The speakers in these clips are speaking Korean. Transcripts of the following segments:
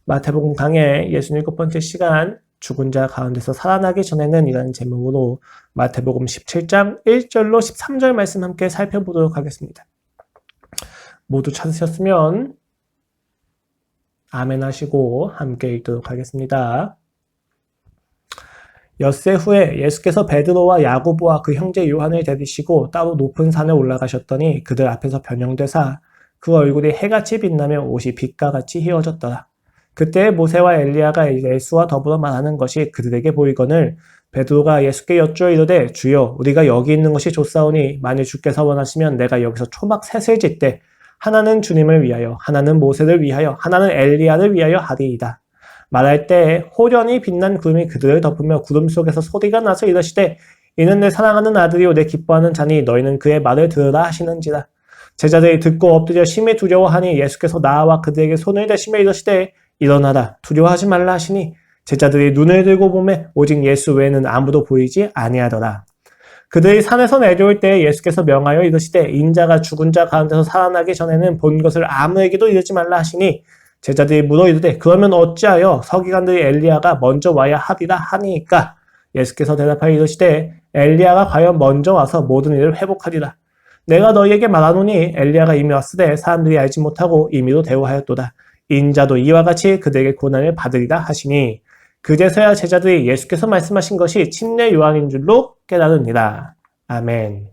마태복음 강의 67번째 시간 죽은 자 가운데서 살아나기 전에는 이라는 제목으로 마태복음 17장 1절로 13절 말씀 함께 살펴보도록 하겠습니다. 모두 찾으셨으면 아멘 하시고 함께 읽도록 하겠습니다. 엿새 후에 예수께서 베드로와 야고보와 그 형제 요한을 데리시고 따로 높은 산에 올라가셨더니 그들 앞에서 변형되사 그 얼굴이 해같이 빛나며 옷이 빛과 같이 휘어졌더라. 그때 모세와 엘리야가 예수와 더불어 말하는 것이 그들에게 보이거늘 베드로가 예수께 여쭈어 이르되 주여 우리가 여기 있는 것이 좋사오니 만일 주께서 원하시면 내가 여기서 초막 셋을 짓되 하나는 주님을 위하여 하나는 모세를 위하여 하나는 엘리야를 위하여 하리이다. 말할 때 호련히 빛난 구름이 그들을 덮으며 구름 속에서 소리가 나서 이르시되 이는 내 사랑하는 아들이요 내 기뻐하는 자니 너희는 그의 말을 들으라 하시는지라. 제자들이 듣고 엎드려 심히 두려워하니 예수께서 나와 그들에게 손을 대시며 이르시되 일어나라 두려워하지 말라 하시니 제자들이 눈을 들고 보매 오직 예수 외에는 아무도 보이지 아니하더라. 그들이 산에서 내려올 때 예수께서 명하여 이르시되 인자가 죽은 자 가운데서 살아나기 전에는 본 것을 아무에게도 이르지 말라 하시니 제자들이 물어 이르되 그러면 어찌하여 서기관들이 엘리야가 먼저 와야 하리라 하니까 예수께서 대답하여 이르시되 엘리야가 과연 먼저 와서 모든 일을 회복하리라. 내가 너희에게 말하노니 엘리야가 이미 왔으되 사람들이 알지 못하고 임의로 대우하였도다. 인자도 이와 같이 그들에게 고난을 받으리라 하시니 그제서야 제자들이 예수께서 말씀하신 것이 침례 요한인 줄로 깨달으니라. 아멘.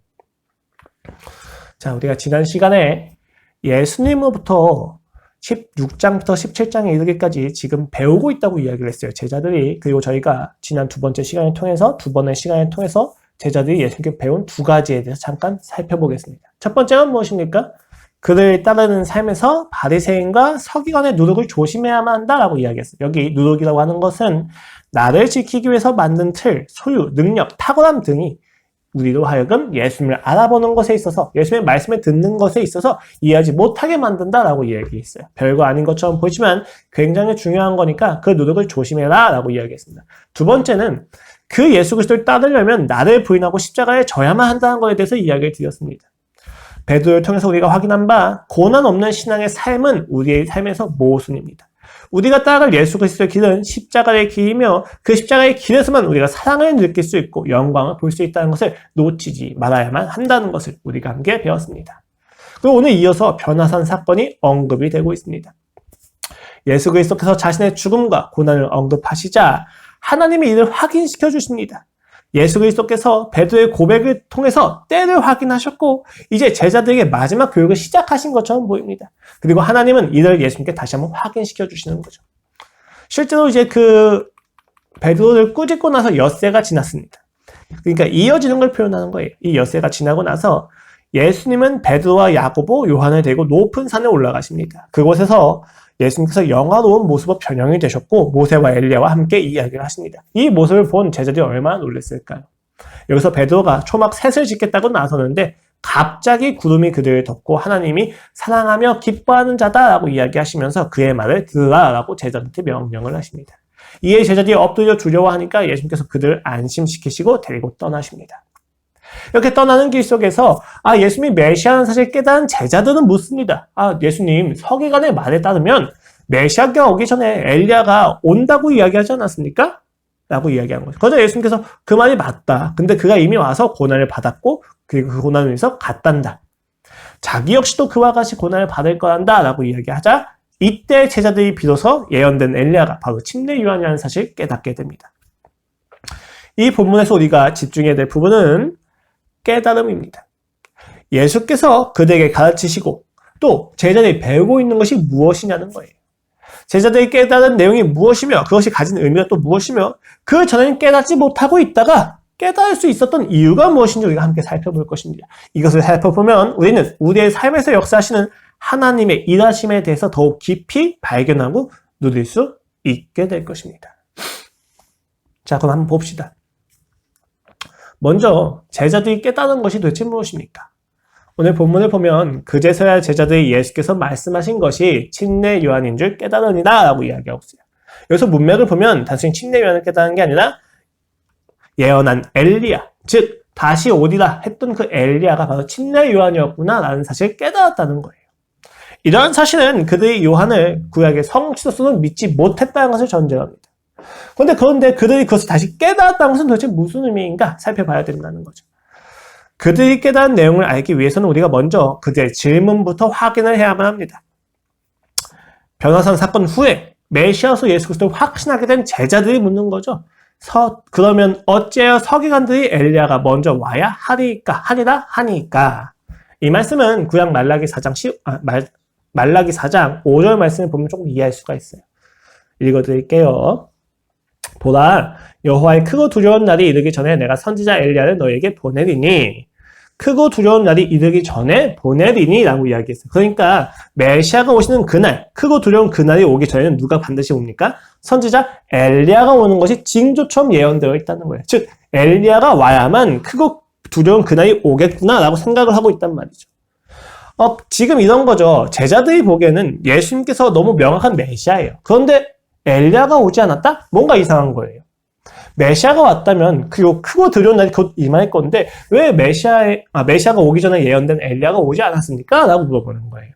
자, 우리가 지난 시간에 예수님으로부터 16장부터 17장에 이르기까지 지금 배우고 있다고 이야기를 했어요. 제자들이. 그리고 저희가 지난 두 번째 시간을 통해서 두 번의 시간을 통해서 제자들이 예수님께 배운 두 가지에 대해서 잠깐 살펴보겠습니다. 첫 번째는 무엇입니까? 그를 따르는 삶에서 바리새인과 서기관의 누룩을 조심해야만 한다라고 이야기했어요. 여기 누룩이라고 하는 것은 나를 지키기 위해서 만든 틀, 소유, 능력, 탁월함 등이 우리로 하여금 예수님을 알아보는 것에 있어서 예수님의 말씀을 듣는 것에 있어서 이해하지 못하게 만든다라고 이야기했어요. 별거 아닌 것처럼 보이지만 굉장히 중요한 거니까 그 누룩을 조심해라 라고 이야기했습니다. 두 번째는 그 예수 그리스도를 따르려면 나를 부인하고 십자가에 져야만 한다는 것에 대해서 이야기를 드렸습니다. 베드로를 통해서 우리가 확인한 바 고난 없는 신앙의 삶은 우리의 삶에서 모순입니다. 우리가 따라갈 예수 그리스도의 길은 십자가의 길이며 그 십자가의 길에서만 우리가 사랑을 느낄 수 있고 영광을 볼 수 있다는 것을 놓치지 말아야만 한다는 것을 우리가 함께 배웠습니다. 그리고 오늘 이어서 변화산 사건이 언급이 되고 있습니다. 예수 그리스도께서 자신의 죽음과 고난을 언급하시자 하나님이 이를 확인시켜 주십니다. 예수 그리스도께서 베드로의 고백을 통해서 때를 확인하셨고 이제 제자들에게 마지막 교육을 시작하신 것처럼 보입니다. 그리고 하나님은 이를 예수님께 다시 한번 확인시켜 주시는 거죠. 실제로 이제 그 베드로를 꾸짖고 나서 엿새가 지났습니다. 그러니까 이어지는 걸 표현하는 거예요. 이 엿새가 지나고 나서 예수님은 베드로와 야고보, 요한을 데리고 높은 산에 올라가십니다. 그곳에서 예수님께서 영화로운 모습으로 변형이 되셨고 모세와 엘리야와 함께 이야기를 하십니다. 이 모습을 본 제자들이 얼마나 놀랐을까요? 여기서 베드로가 초막 셋을 짓겠다고 나서는데 갑자기 구름이 그들을 덮고 하나님이 사랑하며 기뻐하는 자다라고 이야기하시면서 그의 말을 들으라라고 제자들한테 명령을 하십니다. 이에 제자들이 엎드려 두려워하니까 예수님께서 그들을 안심시키시고 데리고 떠나십니다. 이렇게 떠나는 길 속에서 예수님이 메시아라는 사실을 깨달은 제자들은 묻습니다. 예수님 서기관의 말에 따르면 메시아가 오기 전에 엘리야가 온다고 이야기하지 않았습니까? 라고 이야기한 거죠. 그래서 예수님께서 그 말이 맞다. 근데 그가 이미 와서 고난을 받았고 그리고 그 고난을 위해서 갔단다. 자기 역시도 그와 같이 고난을 받을 거란다 라고 이야기하자 이때 제자들이 비로소 예언된 엘리야가 바로 침례 요한이라는 사실을 깨닫게 됩니다. 이 본문에서 우리가 집중해야 될 부분은 깨달음입니다. 예수께서 그들에게 가르치시고 또 제자들이 배우고 있는 것이 무엇이냐는 거예요. 제자들이 깨달은 내용이 무엇이며 그것이 가진 의미가 또 무엇이며 그 전에는 깨닫지 못하고 있다가 깨달을 수 있었던 이유가 무엇인지 우리가 함께 살펴볼 것입니다. 이것을 살펴보면 우리는 우리의 삶에서 역사하시는 하나님의 일하심에 대해서 더욱 깊이 발견하고 누릴 수 있게 될 것입니다. 자, 그럼 한번 봅시다. 먼저 제자들이 깨달은 것이 도대체 무엇입니까? 오늘 본문을 보면 그제서야 제자들이 예수께서 말씀하신 것이 침례 요한인 줄 깨달으니라 라고 이야기하고 있어요. 여기서 문맥을 보면 단순히 침례 요한을 깨달은 게 아니라 예언한 엘리야, 즉 다시 오리라 했던 그 엘리야가 바로 침례 요한이었구나 라는 사실을 깨달았다는 거예요. 이러한 사실은 그들이 요한을 구약의 성취로서는 믿지 못했다는 것을 전제합니다. 그런데 그들이 그것을 다시 깨달았다는 것은 도대체 무슨 의미인가 살펴봐야 된다는 거죠. 그들이 깨달은 내용을 알기 위해서는 우리가 먼저 그들의 질문부터 확인을 해야만 합니다. 변화산 사건 후에 메시아서 예수 그리스도를 확신하게 된 제자들이 묻는 거죠. 그러면 어째요 서기관들이 엘리야가 먼저 와야 하니까. 이 말씀은 구약 말라기 4장 5절 말씀을 보면 조금 이해할 수가 있어요. 읽어드릴게요. 보라, 여호와의 크고 두려운 날이 이르기 전에 내가 선지자 엘리야를 너에게 보내리니. 크고 두려운 날이 이르기 전에 보내리니 라고 이야기했어요. 그러니까 메시아가 오시는 그날, 크고 두려운 그날이 오기 전에는 누가 반드시 옵니까? 선지자 엘리야가 오는 것이 징조처럼 예언되어 있다는 거예요. 즉 엘리야가 와야만 크고 두려운 그날이 오겠구나 라고 생각을 하고 있단 말이죠. 지금 이런 거죠. 제자들이 보기에는 예수님께서 너무 명확한 메시아예요. 그런데 엘리야가 오지 않았다? 뭔가 이상한 거예요. 메시아가 왔다면 그 크고 두려운 날이 곧 임할 건데 왜 메시아가 오기 전에 예언된 엘리야가 오지 않았습니까? 라고 물어보는 거예요.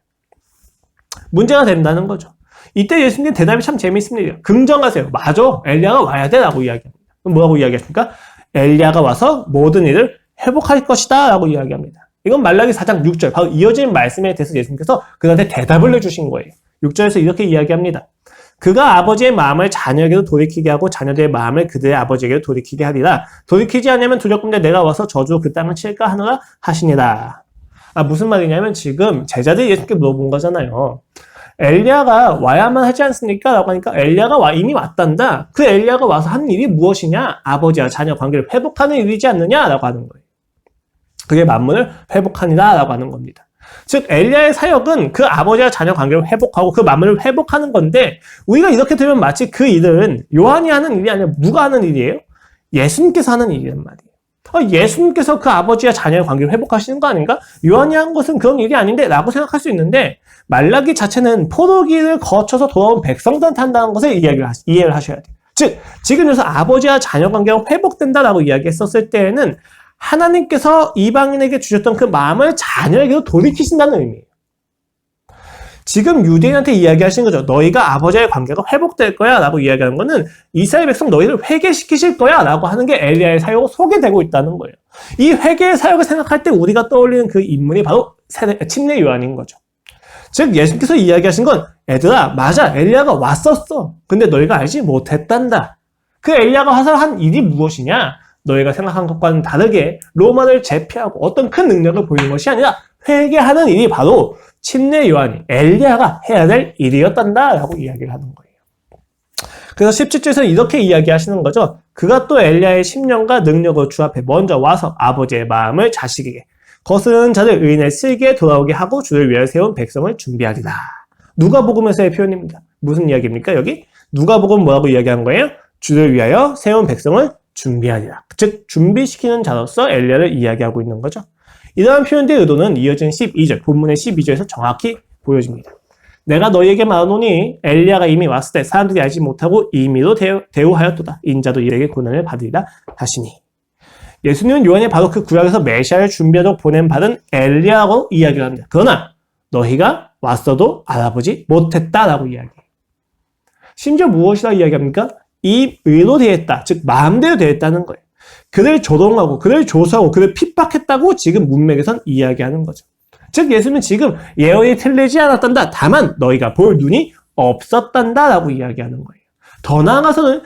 문제가 된다는 거죠. 이때 예수님 대답이 참 재미있습니다. 긍정하세요. 맞아. 엘리야가 와야 돼 라고 이야기합니다. 그럼 뭐라고 이야기하십니까? 엘리야가 와서 모든 일을 회복할 것이다 라고 이야기합니다. 이건 말라기 4장 6절 바로 이어진 말씀에 대해서 예수님께서 그들한테 대답을 해주신 거예요. 6절에서 이렇게 이야기합니다. 그가 아버지의 마음을 자녀에게도 돌이키게 하고 자녀들의 마음을 그들의 아버지에게도 돌이키게 하리라. 돌이키지 않으면 두렵건대 내가 와서 저주로 그 땅을 칠까 하노라 하시니라. 무슨 말이냐면 지금 제자들이 예수님께 물어본 거잖아요. 엘리야가 와야만 하지 않습니까? 라고 하니까 엘리야가 이미 왔단다. 그 엘리야가 와서 하는 일이 무엇이냐? 아버지와 자녀 관계를 회복하는 일이지 않느냐? 라고 하는 거예요. 그게 만물을 회복하니라 라고 하는 겁니다. 즉 엘리야의 사역은 그 아버지와 자녀 관계를 회복하고 그 만물을 회복하는 건데 우리가 이렇게 들으면 마치 그 일은 요한이 하는 일이 아니라 누가 하는 일이에요? 예수님께서 하는 일이란 말이에요. 예수님께서 그 아버지와 자녀의 관계를 회복하시는 거 아닌가? 요한이 한 것은 그런 일이 아닌데 라고 생각할 수 있는데 말라기 자체는 포로기를 거쳐서 돌아온 백성들한테 한다는 것을 이해를 하셔야 돼요. 즉 지금 여기서 아버지와 자녀 관계가 회복된다라고 이야기했었을 때에는 하나님께서 이방인에게 주셨던 그 마음을 자녀에게도 돌이키신다는 의미예요. 지금 유대인한테 이야기하신 거죠. 너희가 아버지와의 관계가 회복될 거야 라고 이야기하는 거는 이스라엘 백성 너희를 회개시키실 거야 라고 하는 게 엘리야의 사역으로 소개되고 있다는 거예요. 이 회개의 사역을 생각할 때 우리가 떠올리는 그 인물이 바로 침례 요한인 거죠. 즉 예수님께서 이야기하신 건 얘들아 맞아 엘리야가 왔었어. 근데 너희가 알지 못했단다. 그 엘리야가 와서 한 일이 무엇이냐? 너희가 생각한 것과는 다르게 로마를 제패하고 어떤 큰 능력을 보이는 것이 아니라 회개하는 일이 바로 침례 요한이 엘리야가 해야 될 일이었단다 라고 이야기를 하는 거예요. 그래서 17절에서 이렇게 이야기하시는 거죠. 그가 또 엘리야의 심령과 능력으로 주 앞에 먼저 와서 아버지의 마음을 자식에게 거스르는 자를 의인의 슬기에 돌아오게 하고 주를 위하여 세운 백성을 준비하리라. 누가복음에서의 표현입니다. 무슨 이야기입니까? 여기 누가복음 뭐라고 이야기한 거예요? 주를 위하여 세운 백성을 준비하리라. 즉 준비시키는 자로서 엘리야를 이야기하고 있는 거죠. 이러한 표현의 의도는 이어진 12절, 본문의 12절에서 정확히 보여집니다. 내가 너희에게 말하노니 엘리야가 이미 왔을 때 사람들이 알지 못하고 임의로 대우하였도다. 인자도 이에게 고난을 받으리라 하시니. 예수님은 요한이 바로 그 구약에서 메시아를 준비하도록 보낸 받은 엘리야라고 이야기를 합니다. 그러나 너희가 왔어도 알아보지 못했다라고 이야기해요. 심지어 무엇이라고 이야기합니까? 임의로 대했다. 즉 마음대로 대했다는 거예요. 그를 조롱하고 그를 조사하고 그를 핍박했다고 지금 문맥에선 이야기하는 거죠. 즉 예수님은 지금 예언이 틀리지 않았단다. 다만 너희가 볼 눈이 없었단다 라고 이야기하는 거예요. 더 나아가서는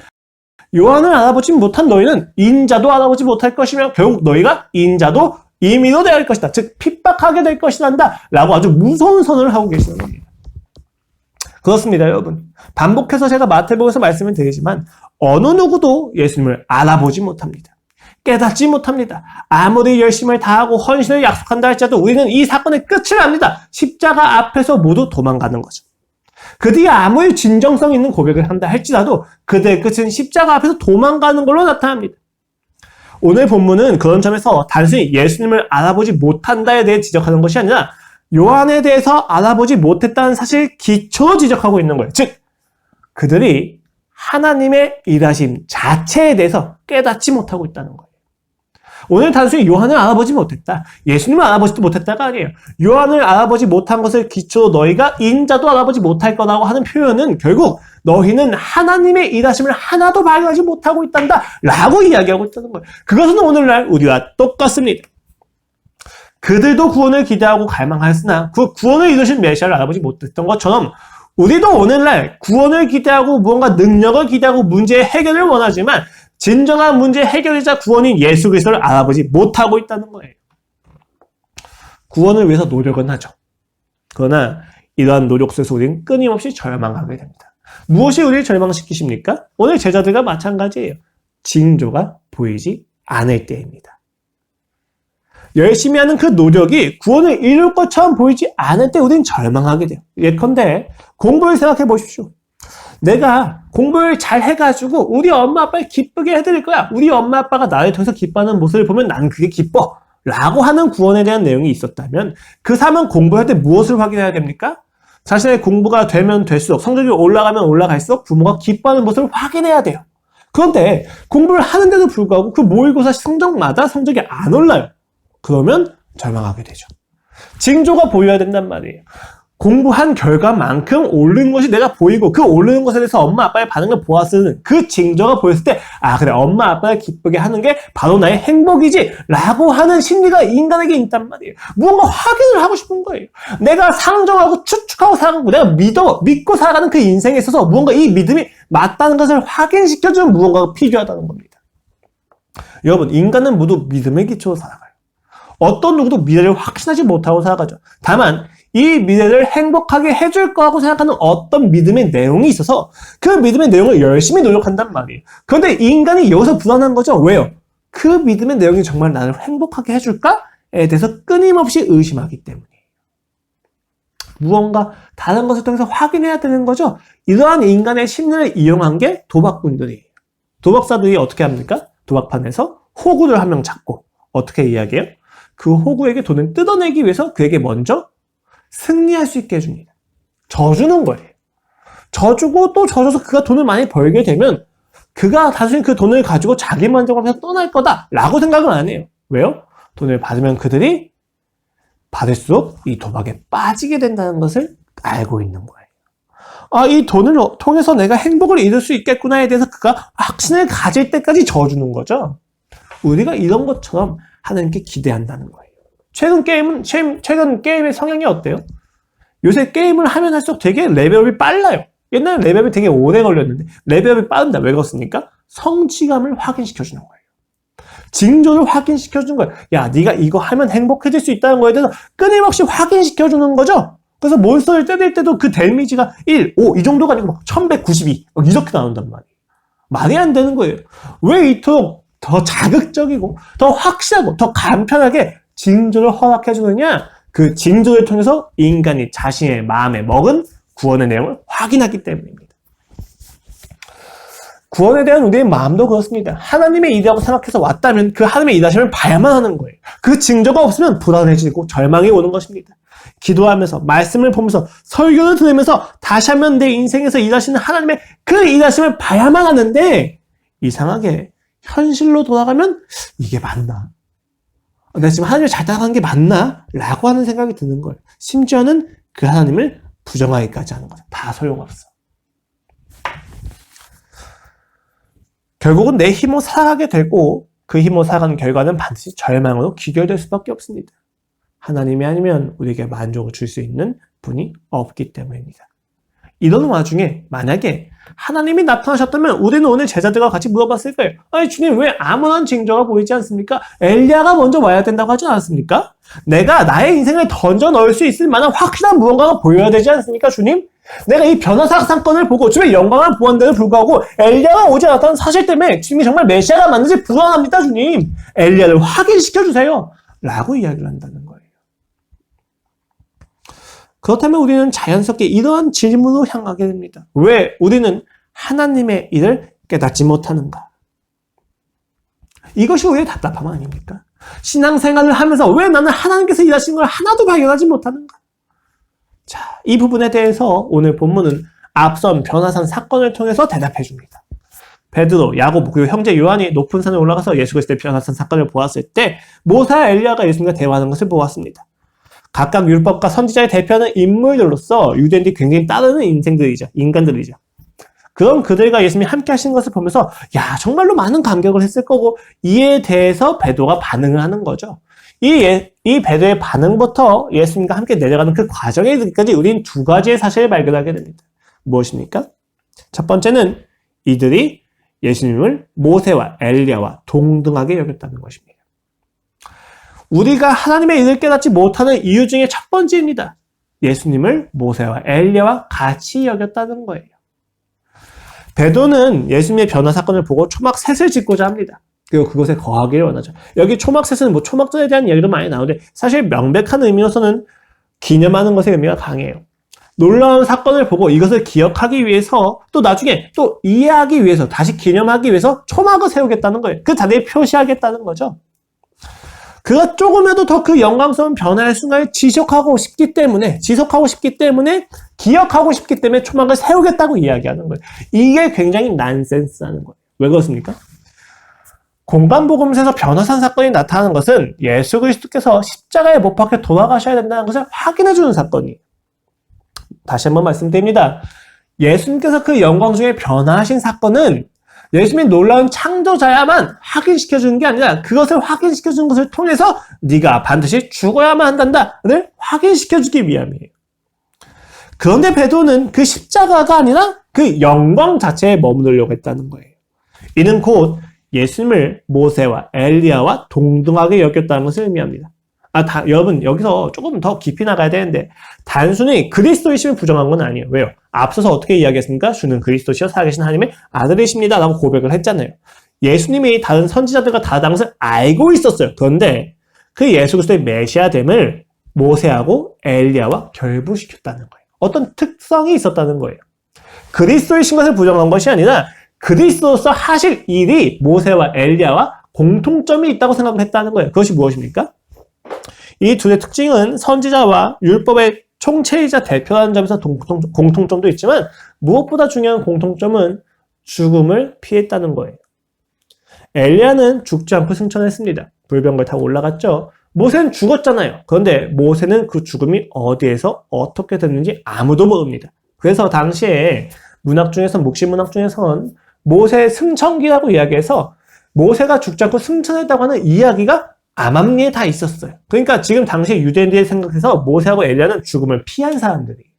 요한을 알아보지 못한 너희는 인자도 알아보지 못할 것이며 결국 너희가 인자도 임의로 대할 것이다. 즉 핍박하게 될 것이란다 라고 아주 무서운 선언을 하고 계시는 겁니다. 그렇습니다, 여러분. 반복해서 제가 마태복음에서 말씀을 드리지만 어느 누구도 예수님을 알아보지 못합니다. 깨닫지 못합니다. 아무리 열심을 다하고 헌신을 약속한다 할지라도 우리는 이 사건의 끝을 압니다. 십자가 앞에서 모두 도망가는 거죠. 그들이 아무리 진정성 있는 고백을 한다 할지라도 그들의 끝은 십자가 앞에서 도망가는 걸로 나타납니다. 오늘 본문은 그런 점에서 단순히 예수님을 알아보지 못한다에 대해 지적하는 것이 아니라 요한에 대해서 알아보지 못했다는 사실 기초로 지적하고 있는 거예요. 즉 그들이 하나님의 일하심 자체에 대해서 깨닫지 못하고 있다는 거예요. 오늘 단순히 요한을 알아보지 못했다. 예수님을 알아보지도 못했다가 아니에요. 요한을 알아보지 못한 것을 기초로 너희가 인자도 알아보지 못할 거라고 하는 표현은 결국 너희는 하나님의 일하심을 하나도 발견하지 못하고 있단다 라고 이야기하고 있다는 거예요. 그것은 오늘날 우리와 똑같습니다. 그들도 구원을 기대하고 갈망하였으나 그 구원을 이루신 메시아를 알아보지 못했던 것처럼 우리도 오늘날 구원을 기대하고 무언가 능력을 기대하고 문제의 해결을 원하지만 진정한 문제 해결이자 구원인 예수 그리스도를 알아보지 못하고 있다는 거예요. 구원을 위해서 노력은 하죠. 그러나 이러한 노력 속에서 우리는 끊임없이 절망하게 됩니다. 무엇이 우리를 절망시키십니까? 오늘 제자들과 마찬가지예요. 징조가 보이지 않을 때입니다. 열심히 하는 그 노력이 구원을 이룰 것처럼 보이지 않을 때 우리는 절망하게 돼요. 예컨대 공부를 생각해 보십시오. 내가 공부를 잘 해가지고 우리 엄마 아빠를 기쁘게 해드릴 거야. 우리 엄마 아빠가 나를 통해서 기뻐하는 모습을 보면 나는 그게 기뻐. 라고 하는 구원에 대한 내용이 있었다면 그 사람은 공부할 때 무엇을 확인해야 됩니까? 자신의 공부가 되면 될수록 성적이 올라가면 올라갈수록 부모가 기뻐하는 모습을 확인해야 돼요. 그런데 공부를 하는데도 불구하고 그 모의고사 성적마다 성적이 안 올라요. 그러면 절망하게 되죠. 징조가 보여야 된단 말이에요. 공부한 결과만큼 오르는 것이 내가 보이고 그 오르는 것에 대해서 엄마 아빠의 반응을 보았을 그 징조가 보였을 때 아 그래 엄마 아빠를 기쁘게 하는 게 바로 나의 행복이지 라고 하는 심리가 인간에게 있단 말이에요. 무언가 확인을 하고 싶은 거예요. 내가 상정하고 추측하고 살아가고 내가 믿고 살아가는 그 인생에 있어서 무언가 이 믿음이 맞다는 것을 확인시켜주는 무언가가 필요하다는 겁니다. 여러분 인간은 모두 믿음의 기초로 살아가요. 어떤 누구도 미래를 확신하지 못하고 살아가죠. 다만 이 미래를 행복하게 해줄 거라고 생각하는 어떤 믿음의 내용이 있어서 그 믿음의 내용을 열심히 노력한단 말이에요. 그런데 인간이 여기서 불안한 거죠. 왜요? 그 믿음의 내용이 정말 나를 행복하게 해줄까에 대해서 끊임없이 의심하기 때문이에요. 무언가 다른 것을 통해서 확인해야 되는 거죠. 이러한 인간의 심리를 이용한 게 도박꾼들이에요. 도박사들이 어떻게 합니까? 도박판에서 호구를 한 명 잡고 어떻게 이야기해요? 그 호구에게 돈을 뜯어내기 위해서 그에게 먼저 승리할 수 있게 해줍니다. 져주는 거예요. 져주고 또 져줘서 그가 돈을 많이 벌게 되면 그가 단순히 그 돈을 가지고 자기 만족하면서 떠날 거다 라고 생각을 안 해요. 왜요? 돈을 받으면 그들이 받을수록 이 도박에 빠지게 된다는 것을 알고 있는 거예요. 아, 이 돈을 통해서 내가 행복을 이룰 수 있겠구나에 대해서 그가 확신을 가질 때까지 져주는 거죠. 우리가 이런 것처럼 하나님께 기대한다는 거예요. 최근 게임의 성향이 어때요? 요새 게임을 하면 할수록 되게 레벨업이 빨라요. 옛날에 레벨업이 되게 오래 걸렸는데 레벨업이 빠른다. 왜 그렇습니까? 성취감을 확인시켜주는 거예요. 징조를 확인시켜주는 거예요. 야, 네가 이거 하면 행복해질 수 있다는 거에 대해서 끊임없이 확인시켜주는 거죠. 그래서 몬스터를 때릴 때도 그 데미지가 1, 5 이 정도가 아니고 1192 이렇게 나온단 말이에요. 말이 안 되는 거예요. 왜 이토록 더 자극적이고 더 확실하고 더 간편하게 징조를 허락해 주느냐? 그 징조를 통해서 인간이 자신의 마음에 먹은 구원의 내용을 확인하기 때문입니다. 구원에 대한 우리의 마음도 그렇습니다. 하나님의 일이라고 생각해서 왔다면 그 하나님의 일하심을 봐야만 하는 거예요. 그 징조가 없으면 불안해지고 절망이 오는 것입니다. 기도하면서 말씀을 보면서 설교를 들으면서 다시 한번 내 인생에서 일하시는 하나님의 그 일하심을 봐야만 하는데 이상하게 현실로 돌아가면 이게 맞나? 내가 지금 하나님을 잘 따라가는 게 맞나? 라고 하는 생각이 드는 거예요. 심지어는 그 하나님을 부정하기까지 하는 거죠. 다 소용없어. 결국은 내 힘으로 살아가게 되고 그 힘으로 살아가는 결과는 반드시 절망으로 귀결될 수밖에 없습니다. 하나님이 아니면 우리에게 만족을 줄 수 있는 분이 없기 때문입니다. 이런 와중에 만약에 하나님이 나타나셨다면 우리는 오늘 제자들과 같이 물어봤을 거예요. 아니 주님 왜 아무런 징조가 보이지 않습니까? 엘리야가 먼저 와야 된다고 하지 않았습니까? 내가 나의 인생을 던져 넣을 수 있을 만한 확실한 무언가가 보여야 되지 않습니까 주님? 내가 이 변호사 사건을 보고 주님의 영광을 보았는데도 불구하고 엘리야가 오지 않았다는 사실 때문에 주님이 정말 메시아가 맞는지 불안합니다 주님. 엘리야를 확인시켜주세요. 라고 이야기를 한다는 거예요. 그렇다면 우리는 자연스럽게 이러한 질문으로 향하게 됩니다. 왜 우리는 하나님의 일을 깨닫지 못하는가? 이것이 우리의 답답함 아닙니까? 신앙생활을 하면서 왜 나는 하나님께서 일하시는 걸 하나도 발견하지 못하는가? 자, 이 부분에 대해서 오늘 본문은 앞선 변화산 사건을 통해서 대답해 줍니다. 베드로, 야고보 그리고 형제 요한이 높은 산에 올라가서 예수 그리스도의 변화산 사건을 보았을 때 모세와 엘리야가 예수님과 대화하는 것을 보았습니다. 각각 율법과 선지자의 대표하는 인물들로서 유대인들이 굉장히 따르는 인간들이죠. 그럼 그들과 예수님이 함께 하시는 것을 보면서 야 정말로 많은 감격을 했을 거고 이에 대해서 베드로가 반응을 하는 거죠. 이 베드로의 반응부터 예수님과 함께 내려가는 그 과정에 이르기까지 우리는 두 가지의 사실을 발견하게 됩니다. 무엇입니까? 첫 번째는 이들이 예수님을 모세와 엘리야와 동등하게 여겼다는 것입니다. 우리가 하나님의 일을 깨닫지 못하는 이유 중에 첫 번째입니다. 예수님을 모세와 엘리야와 같이 여겼다는 거예요. 베드로는 예수님의 변화 사건을 보고 초막셋을 짓고자 합니다. 그리고 그것에 거하기를 원하죠. 여기 초막셋은 뭐 초막절에 대한 이야기도 많이 나오는데 사실 명백한 의미로서는 기념하는 것의 의미가 강해요. 놀라운 사건을 보고 이것을 기억하기 위해서 또 나중에 또 이해하기 위해서 다시 기념하기 위해서 초막을 세우겠다는 거예요. 그 자리에 표시하겠다는 거죠. 그가 조금이라도 더 그 영광스러운 변화의 순간을 지속하고 싶기 때문에 기억하고 싶기 때문에 초막을 세우겠다고 이야기하는 거예요. 이게 굉장히 난센스하는 거예요. 왜 그렇습니까? 공간복음에서 변화산 사건이 나타나는 것은 예수 그리스도께서 십자가에 못 박혀 돌아가셔야 된다는 것을 확인해주는 사건이에요. 다시 한번 말씀드립니다. 예수님께서 그 영광 중에 변화하신 사건은 예수님이 놀라운 창조자야만 확인시켜주는 게 아니라 그것을 확인시켜주는 것을 통해서 네가 반드시 죽어야만 한단다를 확인시켜주기 위함이에요. 그런데 베드로는 그 십자가가 아니라 그 영광 자체에 머무르려고 했다는 거예요. 이는 곧 예수님을 모세와 엘리야와 동등하게 여겼다는 것을 의미합니다. 여러분 여기서 조금 더 깊이 나가야 되는데 단순히 그리스도이심을 부정한 건 아니에요. 왜요? 앞서서 어떻게 이야기했습니까? 주는 그리스도시여 살아계신 하나님의 아들이십니다 라고 고백을 했잖아요. 예수님이 다른 선지자들과 다른 것을 알고 있었어요. 그런데 그 예수 그리스도의 메시아됨을 모세하고 엘리야와 결부시켰다는 거예요. 어떤 특성이 있었다는 거예요. 그리스도이신 것을 부정한 것이 아니라 그리스도로서 하실 일이 모세와 엘리야와 공통점이 있다고 생각을 했다는 거예요. 그것이 무엇입니까? 이 둘의 특징은 선지자와 율법의 총체이자 대표라는 점에서 공통점도 있지만 무엇보다 중요한 공통점은 죽음을 피했다는 거예요. 엘리야는 죽지 않고 승천했습니다. 불병거를 타고 올라갔죠. 모세는 죽었잖아요. 그런데 모세는 그 죽음이 어디에서 어떻게 됐는지 아무도 모릅니다. 그래서 당시에 묵시문학 중에선 모세의 승천기라고 이야기해서 모세가 죽지 않고 승천했다고 하는 이야기가 암암리에 다 있었어요. 그러니까 지금 당시 유대인들의 생각에서 모세하고 엘리야는 죽음을 피한 사람들이에요.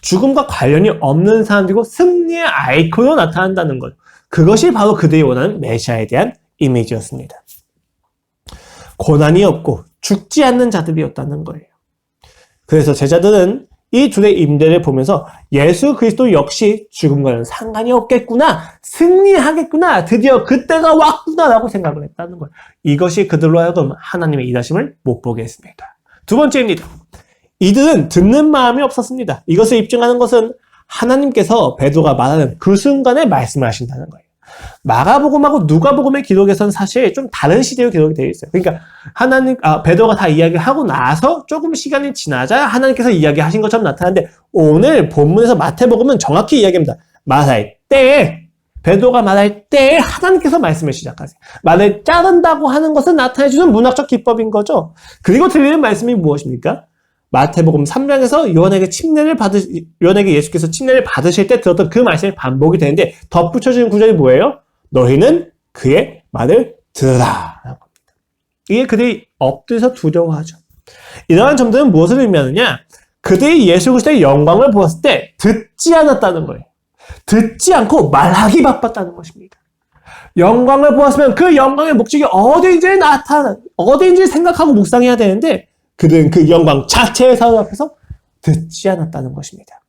죽음과 관련이 없는 사람들이고 승리의 아이콘으로 나타난다는 것. 그것이 바로 그들이 원하는 메시아에 대한 이미지였습니다. 고난이 없고 죽지 않는 자들이었다는 거예요. 그래서 제자들은 이 둘의 임대를 보면서 예수 그리스도 역시 죽음과는 상관이 없겠구나, 승리하겠구나, 드디어 그때가 왔구나 라고 생각을 했다는 거예요. 이것이 그들로 하여금 하나님의 일하심을 못 보게 했습니다. 두 번째입니다. 이들은 듣는 마음이 없었습니다. 이것을 입증하는 것은 하나님께서 베드로가 말하는 그 순간에 말씀을 하신다는 거예요. 마가복음하고 누가복음의 기록에서는 사실 좀 다른 시대로 기록이 되어 있어요. 그러니까 베드로가 다 이야기하고 나서 조금 시간이 지나자 하나님께서 이야기하신 것처럼 나타나는데 오늘 본문에서 마태복음은 정확히 이야기합니다. 말할 때, 베드로가 말할 때 하나님께서 말씀을 시작하세요. 말을 자른다고 하는 것은 나타내주는 문학적 기법인 거죠. 그리고 들리는 말씀이 무엇입니까? 마태복음 3장에서 요한에게 예수께서 침례를 받으실 때 들었던 그 말씀이 반복이 되는데 덧붙여주는 구절이 뭐예요? 너희는 그의 말을 들으라 라고 합니다. 이게 그들이 엎드려서 두려워하죠. 이러한 점들은 무엇을 의미하느냐? 그들이 예수 그리스도의 영광을 보았을 때 듣지 않았다는 거예요. 듣지 않고 말하기 바빴다는 것입니다. 영광을 보았으면 그 영광의 목적이 어디인지 생각하고 묵상해야 되는데 그들은 그 영광 자체의 사람 앞에서 듣지 않았다는 것입니다.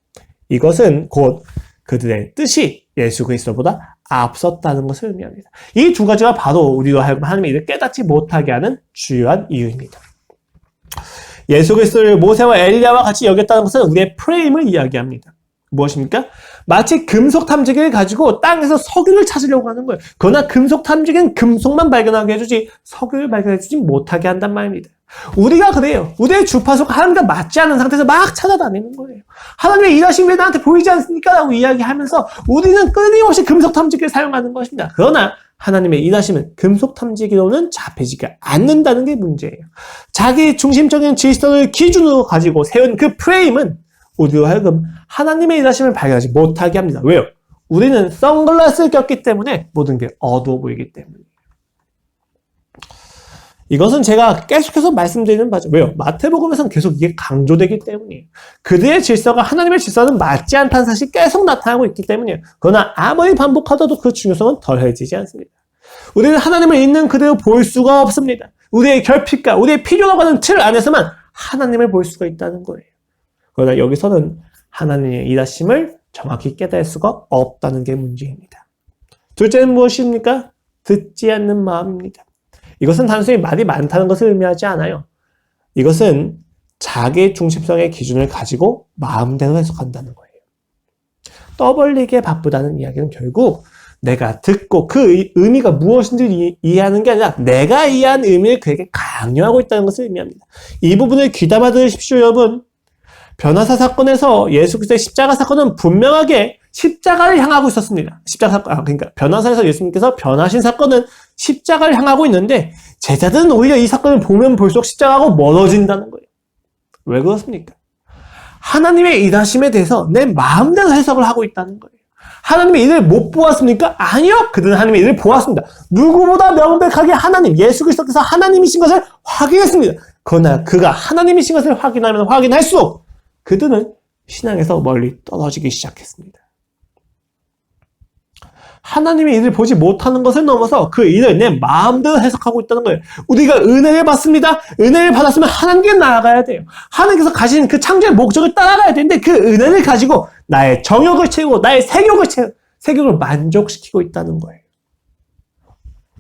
이것은 곧 그들의 뜻이 예수 그리스도보다 앞섰다는 것을 의미합니다. 이 두 가지가 바로 우리로 하여금 하나님의 일을 깨닫지 못하게 하는 주요한 이유입니다. 예수 그리스도를 모세와 엘리야와 같이 여겼다는 것은 우리의 프레임을 이야기합니다. 무엇입니까? 마치 금속 탐지기를 가지고 땅에서 석유를 찾으려고 하는 거예요. 그러나 금속 탐지기는 금속만 발견하게 해주지 석유를 발견해주지 못하게 한단 말입니다. 우리가 그래요. 우리의 주파수가 하나님과 맞지 않은 상태에서 막 찾아다니는 거예요. 하나님의 일하심이 왜 나한테 보이지 않습니까? 라고 이야기하면서 우리는 끊임없이 금속 탐지기를 사용하는 것입니다. 그러나 하나님의 일하심은 금속 탐지기로는 잡히지가 않는다는 게 문제예요. 자기 중심적인 질서를 기준으로 가지고 세운 그 프레임은 우리로 하여금 하나님의 일하심을 발견하지 못하게 합니다. 왜요? 우리는 선글라스를 꼈기 때문에 모든 게 어두워 보이기 때문이에요. 이것은 제가 계속해서 말씀드리는 바죠. 왜요? 마태복음에서는 계속 이게 강조되기 때문이에요. 그들의 질서가 하나님의 질서는 맞지 않다는 사실이 계속 나타나고 있기 때문이에요. 그러나 아무리 반복하더라도 그 중요성은 덜해지지 않습니다. 우리는 하나님을 있는 그대로 볼 수가 없습니다. 우리의 결핍과 우리의 필요라고 하는 틀 안에서만 하나님을 볼 수가 있다는 거예요. 그러나 여기서는 하나님의 일하심을 정확히 깨달을 수가 없다는 게 문제입니다. 둘째는 무엇입니까? 듣지 않는 마음입니다. 이것은 단순히 말이 많다는 것을 의미하지 않아요. 이것은 자기 중심성의 기준을 가지고 마음대로 해석한다는 거예요. 떠벌리게 바쁘다는 이야기는 결국 내가 듣고 그 의미가 무엇인지 이해하는 게 아니라 내가 이해한 의미를 그에게 강요하고 있다는 것을 의미합니다. 이 부분을 귀담아 들으십시오, 여러분. 변화사 사건에서 예수 그리스도의 십자가 사건은 분명하게 십자가를 향하고 있었습니다. 그러니까 변화사에서 예수님께서 변하신 사건은 십자가를 향하고 있는데 제자들은 오히려 이 사건을 보면 볼수록 십자가하고 멀어진다는 거예요. 왜 그렇습니까? 하나님의 일하심에 대해서 내 마음대로 해석을 하고 있다는 거예요. 하나님의 일을 못 보았습니까? 아니요. 그들은 하나님의 일을 보았습니다. 누구보다 명백하게 하나님, 예수 그리스도께서 하나님이신 것을 확인했습니다. 그러나 그가 하나님이신 것을 확인하면 확인할수록 그들은 신앙에서 멀리 떨어지기 시작했습니다. 하나님의 일을 보지 못하는 것을 넘어서 그 일을 내 마음대로 해석하고 있다는 거예요. 우리가 은혜를 받습니다. 은혜를 받았으면 하나님께 나아가야 돼요. 하나님께서 가진 그 창조의 목적을 따라가야 되는데 그 은혜를 가지고 나의 정욕을 채우고 나의 색욕을 만족시키고 있다는 거예요.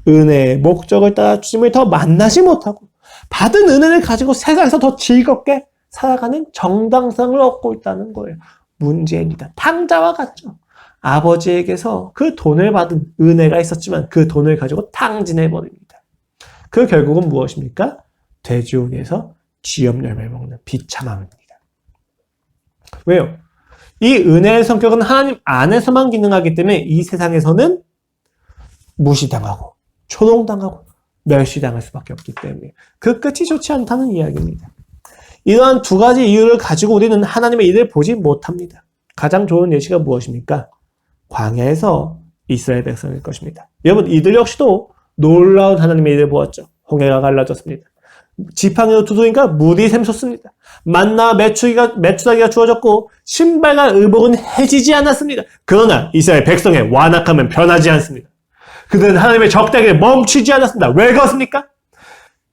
은혜의 목적을 따라 주님을 더 만나지 못하고 받은 은혜를 가지고 세상에서 더 즐겁게 살아가는 정당성을 얻고 있다는 거예요. 문제입니다. 탕자와 같죠. 아버지에게서 그 돈을 받은 은혜가 있었지만 그 돈을 가지고 탕진해버립니다. 그 결국은 무엇입니까? 돼지고기에서 쥐염 열매를 먹는 비참함입니다. 왜요? 이 은혜의 성격은 하나님 안에서만 기능하기 때문에 이 세상에서는 무시당하고 초롱당하고 멸시당할 수밖에 없기 때문에 그 끝이 좋지 않다는 이야기입니다. 이러한 두 가지 이유를 가지고 우리는 하나님의 일을 보지 못합니다. 가장 좋은 예시가 무엇입니까? 광야에서 이스라엘 백성일 것입니다. 여러분, 이들 역시도 놀라운 하나님의 일을 보았죠. 홍해가 갈라졌습니다. 지팡이로 두드리니까 물이 샘솟습니다. 만나와 메추라기가 주어졌고 신발과 의복은 해지지 않았습니다. 그러나 이스라엘 백성의 완악함은 변하지 않습니다. 그들은 하나님의 적대에게 멈추지 않았습니다. 왜 그렇습니까?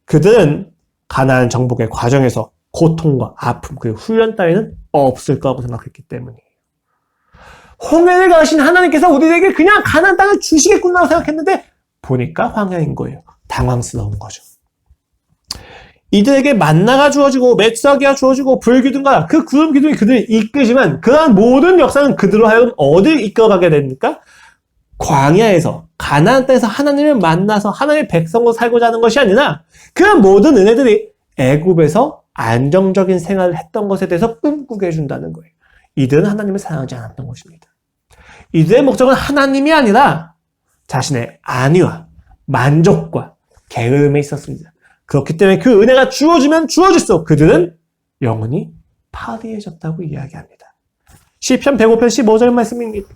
그들은 가나안 정복의 과정에서 고통과 아픔, 그리고 훈련 따위는 없을 거라고 생각했기 때문이에요. 홍해를 가신 하나님께서 우리에게 그냥 가나안 땅을 주시겠구나 생각했는데 보니까 황야인 거예요. 당황스러운 거죠. 이들에게 만나가 주어지고 메추라기가 주어지고 불기둥과 그 구름 기둥이 그들을 이끄지만 그러한 모든 역사는 그들로 하여금 어디를 이끌어가게 됩니까? 광야에서 가나안 땅에서 하나님을 만나서 하나님의 백성으로 살고자 하는 것이 아니라 그 모든 은혜들이 애굽에서 안정적인 생활을 했던 것에 대해서 꿈꾸게 해준다는 거예요. 이들은 하나님을 사랑하지 않았던 것입니다. 이들의 목적은 하나님이 아니라 자신의 안위와 만족과 게으름에 있었습니다. 그렇기 때문에 그 은혜가 주어지면 주어질수록 그들은 영원히 파리해졌다고 이야기합니다. 시편 105편 15절 말씀입니다.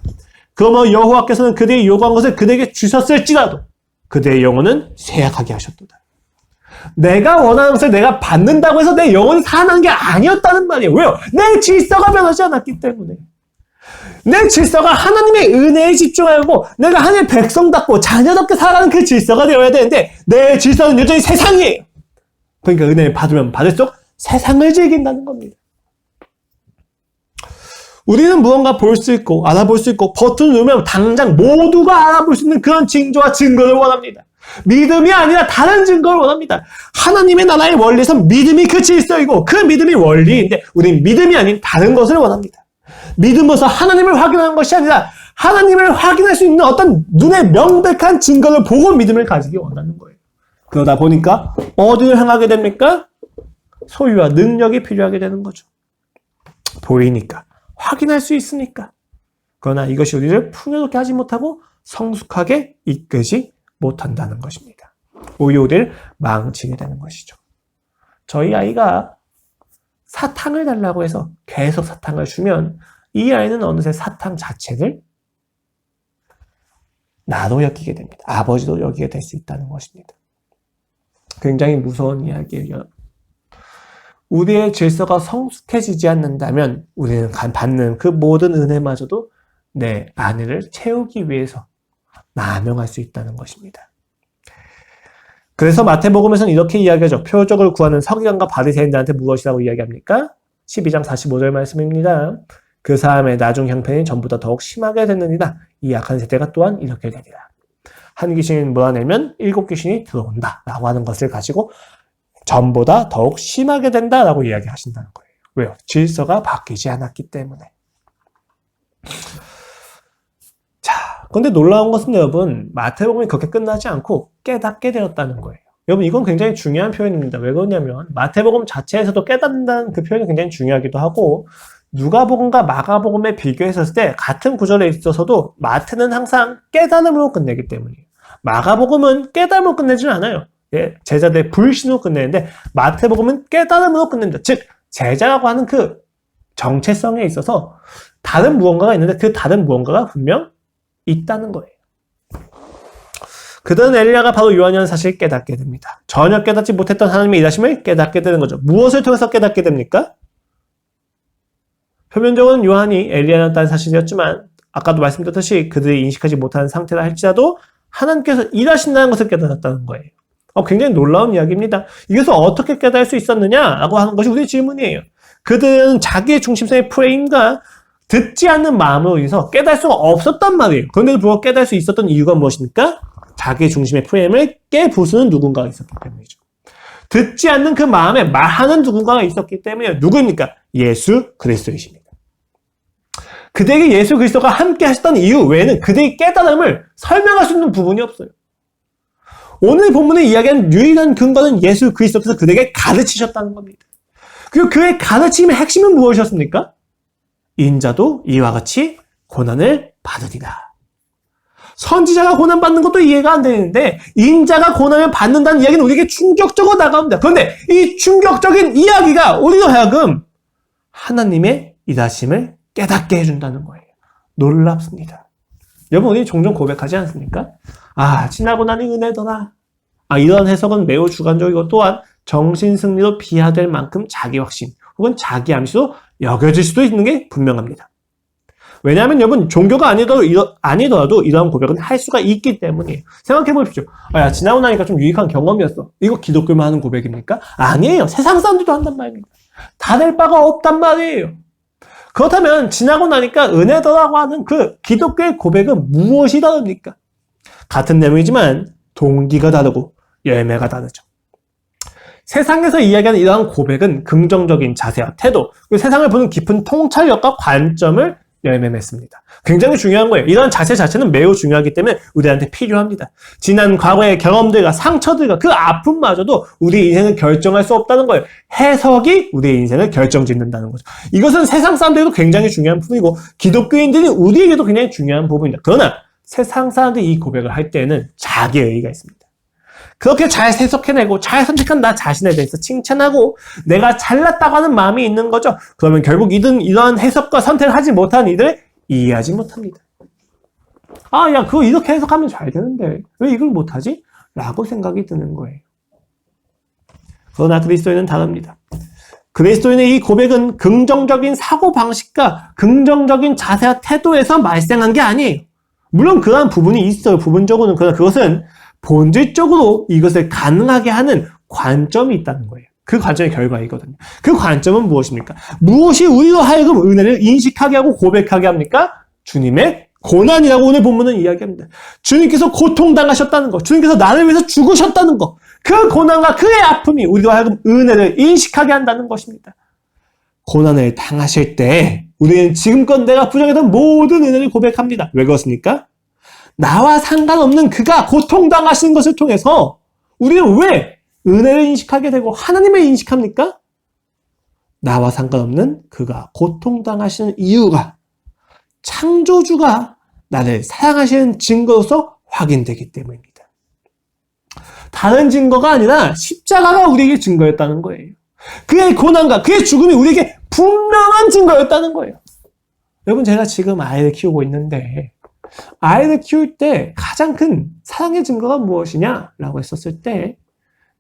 그러므로 여호와께서는 그들이 요구한 것을 그들에게 주셨을지라도 그들의 영혼은 쇠약하게 하셨도다. 내가 원하는 것을 내가 받는다고 해서 내 영혼이 살아나는 게 아니었다는 말이에요. 왜요? 내 질서가 변하지 않았기 때문에. 내 질서가 하나님의 은혜에 집중하고 내가 하나님의 백성답고 자녀답게 살아가는 그 질서가 되어야 되는데 내 질서는 여전히 세상이에요. 그러니까 은혜를 받으면 받을수록 세상을 즐긴다는 겁니다. 우리는 무언가 볼 수 있고 알아볼 수 있고 버튼을 누르면 당장 모두가 알아볼 수 있는 그런 징조와 증거를 원합니다. 믿음이 아니라 다른 증거를 원합니다. 하나님의 나라의 원리에서 믿음이 그 질서이고 그 믿음이 원리인데 우리는 믿음이 아닌 다른 것을 원합니다. 믿음으로써 하나님을 확인하는 것이 아니라 하나님을 확인할 수 있는 어떤 눈에 명백한 증거를 보고 믿음을 가지기 원하는 거예요. 그러다 보니까 어디를 향하게 됩니까? 소유와 능력이 필요하게 되는 거죠. 보이니까, 확인할 수 있으니까. 그러나 이것이 우리를 풍요롭게 하지 못하고 성숙하게 이끄지 못한다는 것입니다. 오히려 우리를 망치게 되는 것이죠. 저희 아이가 사탕을 달라고 해서 계속 사탕을 주면 이 아이는 어느새 사탕 자체를 나도 여기게 됩니다. 아버지도 여기게 될 수 있다는 것입니다. 굉장히 무서운 이야기예요. 우리의 질서가 성숙해지지 않는다면 우리는 받는 그 모든 은혜마저도 내 안위를 채우기 위해서 남용할 수 있다는 것입니다. 그래서 마태복음에서는 이렇게 이야기하죠. 표적을 구하는 서기관과 바리새인들한테 무엇이라고 이야기합니까? 12장 45절 말씀입니다. 그 사람의 나중 형편이 전보다 더욱 심하게 됐느니라. 이 약한 세대가 또한 이렇게 되리라. 한 귀신이 몰아내면 7 귀신이 들어온다 라고 하는 것을 가지고 전보다 더욱 심하게 된다라고 이야기하신다는 거예요. 왜요? 질서가 바뀌지 않았기 때문에. 자, 그런데 놀라운 것은 여러분, 마태복음이 그렇게 끝나지 않고 깨닫게 되었다는 거예요. 여러분, 이건 굉장히 중요한 표현입니다. 왜 그러냐면 마태복음 자체에서도 깨닫는다는 그 표현이 굉장히 중요하기도 하고, 누가복음과 마가복음에 비교했을 때 같은 구절에 있어서도 마태는 항상 깨달음으로 끝내기 때문이에요. 마가복음은 깨달음으로 끝내지는 않아요. 예, 제자들의 불신으로 끝내는데 마태복음은 깨달음으로 끝냅니다. 즉 제자라고 하는 그 정체성에 있어서 다른 무언가가 있는데 그 다른 무언가가 분명 있다는 거예요. 그들은 엘리야가 바로 요한이라는 사실을 깨닫게 됩니다. 전혀 깨닫지 못했던 하나님의 일하심을 깨닫게 되는 거죠. 무엇을 통해서 깨닫게 됩니까? 표면적으로는 요한이 엘리야였다는 사실이었지만 아까도 말씀드렸듯이 그들이 인식하지 못하는 상태라 할지라도 하나님께서 일하신다는 것을 깨달았다는 거예요. 굉장히 놀라운 이야기입니다. 이것을 어떻게 깨달을 수 있었느냐라고 하는 것이 우리의 질문이에요. 그들은 자기의 중심성의 프레임과 듣지 않는 마음으로 인해서 깨달을 수가 없었단 말이에요. 그런데도 불구하고 깨달을 수 있었던 이유가 무엇입니까? 자기의 중심의 프레임을 깨부수는 누군가가 있었기 때문이죠. 듣지 않는 그 마음에 말하는 누군가가 있었기 때문에 누구입니까? 예수 그리스도이십니다. 그들에게 예수 그리스도가 함께 하셨던 이유 외에는 그들의 깨달음을 설명할 수 있는 부분이 없어요. 오늘 본문에 이야기하는 유일한 근거는 예수 그리스도께서 그들에게 가르치셨다는 겁니다. 그리고 그의 가르침의 핵심은 무엇이었습니까? 인자도 이와 같이 고난을 받으리라. 선지자가 고난받는 것도 이해가 안 되는데 인자가 고난을 받는다는 이야기는 우리에게 충격적으로 다가옵니다. 그런데 이 충격적인 이야기가 우리로 하여금 하나님의 일하심을 깨닫게 해준다는 거예요. 놀랍습니다. 여러분, 우리 종종 고백하지 않습니까? 지나고 나니 은혜더라. 이런 해석은 매우 주관적이고 또한 정신승리로 비하될 만큼 자기 확신 혹은 자기 암시로 여겨질 수도 있는 게 분명합니다. 왜냐하면 여러분, 종교가 아니더라도 이러한 고백은 할 수가 있기 때문이에요. 생각해 보십시오. 지나고 나니까 좀 유익한 경험이었어. 이거 기독교만 하는 고백입니까? 아니에요. 세상 사람들도 한단 말입니다. 다 될 바가 없단 말이에요. 그렇다면 지나고 나니까 은혜더라고 하는 그 기독교의 고백은 무엇이 다릅니까? 같은 내용이지만 동기가 다르고 열매가 다르죠. 세상에서 이야기하는 이러한 고백은 긍정적인 자세와 태도, 그리고 세상을 보는 깊은 통찰력과 관점을 열매 맺습니다. 굉장히 중요한 거예요. 이런 자세 자체는 매우 중요하기 때문에 우리한테 필요합니다. 지난 과거의 경험들과 상처들과 그 아픔마저도 우리의 인생을 결정할 수 없다는 거예요. 해석이 우리의 인생을 결정짓는다는 거죠. 이것은 세상 사람들에도 굉장히 중요한 부분이고 기독교인들이 우리에게도 굉장히 중요한 부분입니다. 그러나 세상 사람들이 이 고백을 할 때에는 자기의 의의가 있습니다. 그렇게 잘 해석해내고 잘 선택한 나 자신에 대해서 칭찬하고 내가 잘났다고 하는 마음이 있는 거죠. 그러면 결국 이러한 해석과 선택을 하지 못한 이들을 이해하지 못합니다. 그거 이렇게 해석하면 잘 되는데 왜 이걸 못하지? 라고 생각이 드는 거예요. 그러나 그리스도인은 다릅니다. 그리스도인의 이 고백은 긍정적인 사고방식과 긍정적인 자세와 태도에서 발생한 게 아니에요. 물론 그러한 부분이 있어요. 부분적으로는. 그러나 그것은 본질적으로 이것을 가능하게 하는 관점이 있다는 거예요. 그 관점의 결과이거든요. 그 관점은 무엇입니까? 무엇이 우리로 하여금 은혜를 인식하게 하고 고백하게 합니까? 주님의 고난이라고 오늘 본문은 이야기합니다. 주님께서 고통당하셨다는 것, 주님께서 나를 위해서 죽으셨다는 것, 그 고난과 그의 아픔이 우리로 하여금 은혜를 인식하게 한다는 것입니다. 고난을 당하실 때 우리는 지금껏 내가 부정했던 모든 은혜를 고백합니다. 왜 그렇습니까? 나와 상관없는 그가 고통당하시는 것을 통해서 우리는 왜 은혜를 인식하게 되고 하나님을 인식합니까? 나와 상관없는 그가 고통당하시는 이유가 창조주가 나를 사랑하시는 증거로서 확인되기 때문입니다. 다른 증거가 아니라 십자가가 우리에게 증거였다는 거예요. 그의 고난과 그의 죽음이 우리에게 분명한 증거였다는 거예요. 여러분, 제가 지금 아이를 키우고 있는데 아이를 키울 때 가장 큰 사랑의 증거가 무엇이냐라고 했었을 때